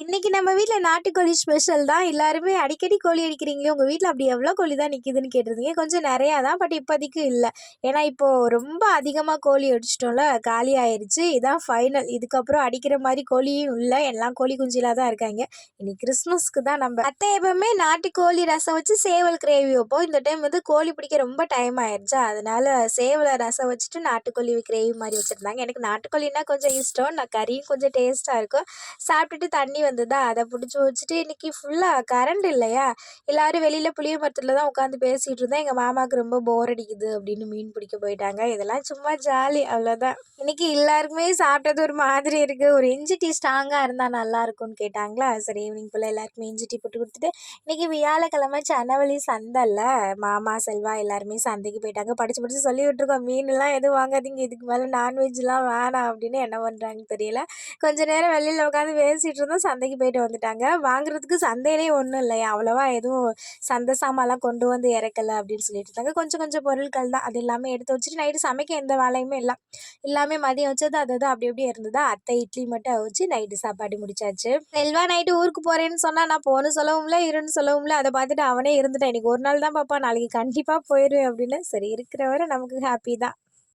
இன்னைக்கு நம்ம வீட்ல நாட்டுக்கோழி ஸ்பெஷல் தான். எல்லாருமே அடிக்கடி கோழி அடிக்கிறீங்களே, உங்க வீட்ல அப்படி எவ்வளோ கோழி தான் நிக்குதுன்னு கேட்டிருந்தீங்க. கொஞ்சம் நெறையா தான். பட் இப்போதைக்கு இல்ல. ஏன்னா இப்போ ரொம்ப அதிகமா கோழி அடிச்சிட்டோம்ல, காலி ஆயிருச்சு. இதான் ஃபைனல். இதுக்கப்புறம் அடிக்கிற மாரி கோழியும் இல்ல. எல்லாம் கோழி குஞ்சுலா தான் இருக்காங்க. இன்னைக்கு கிறிஸ்மஸ்க்கு தான் அத்தை எப்பவுமே நாட்டுக்கோழி ரசம் வச்சு சேவல் கிரேவி வைப்போம். இந்த டைம் வந்து கோழி பிடிக்க ரொம்ப டைம் ஆயிருச்சா, அதனால சேவல ரசம் வச்சுட்டு நாட்டுக்கோழி கிரேவி மாரி வச்சிருந்தாங்க. எனக்கு நாட்டுக்கோழின்னா கொஞ்சம் இஷ்டம். நான் கறியும் கொஞ்சம் டேஸ்ட்டா இருக்கும். சாப்பிட்டுட்டு தண்ணி வந்ததா அதை பிடிச்சி வச்சுட்டு இன்னைக்கு ஃபுல்லாக கரண்ட் இல்லையா, எல்லாரும் வெளியில் புளிய மரத்தில் தான் உட்காந்து பேசிகிட்டு இருந்தேன். எங்கள் மாமாவுக்கு ரொம்ப போர் அடிக்குது அப்படின்னு மீன் பிடிக்க போயிட்டாங்க. இதெல்லாம் சும்மா ஜாலி, அவ்வளோதான். இன்னைக்கு எல்லாருக்குமே சாப்பிட்டது ஒரு மாதிரி இருக்குது. ஒரு இஞ்சி டீ ஸ்ட்ராங்காக இருந்தால் நல்லா இருக்கும்னு கேட்டாங்களா, சரி ஈவினிங் போல் எல்லாருக்குமே இஞ்சி டீ போட்டு கொடுத்துட்டு இன்னைக்கு வியாழக்கிழமை சன்னவழி சந்தைல மாமா செல்வா எல்லாருமே சந்தைக்கு போயிட்டாங்க. படித்து படித்து சொல்லி விட்டுருக்கோம், மீன்லாம் எதுவும் வாங்காதீங்க, இதுக்கு மேலே நான்வெஜ்லாம் வேணாம் அப்படின்னு. என்ன பண்ணுறாங்கன்னு தெரியல. கொஞ்ச நேரம் வெளியில் உட்காந்து பேசிகிட்டு இருந்தோம். சந்தைக்கு போயிட்டு வந்துட்டாங்க. வாங்குறதுக்கு சந்தையிலேயே ஒன்றும் இல்லையா, அவ்வளோவா எதுவும் சந்தை சாமான்லாம் கொண்டு வந்து இறக்கலை அப்படின்னு சொல்லிட்டு இருந்தாங்க. கொஞ்சம் கொஞ்சம் பொருட்கள் தான், அது எல்லாமே எடுத்து வச்சுட்டு நைட்டு சமைக்க எந்த வேலையுமே இல்லை. எல்லாமே மதியம் வச்சது அது அப்படி அப்படியே இருந்ததா. அத்தை இட்லி மட்டும் அவிச்சு நைட்டு சாப்பாடு முடிச்சாச்சு. செல்வா நைட்டு ஊருக்கு போகிறேன்னு சொன்னால் நான் போகணும் சொல்லவும்ல இருன்னு சொல்லவும்ல, அதை பார்த்துட்டு அவனே இருந்துட்டான். இன்னைக்கு ஒரு நாள் தான் பாப்பா, நாளைக்கு கண்டிப்பாக போயிடுவேன் அப்படின்னு. சரி இருக்கிற வரை நமக்கு ஹாப்பி தான்.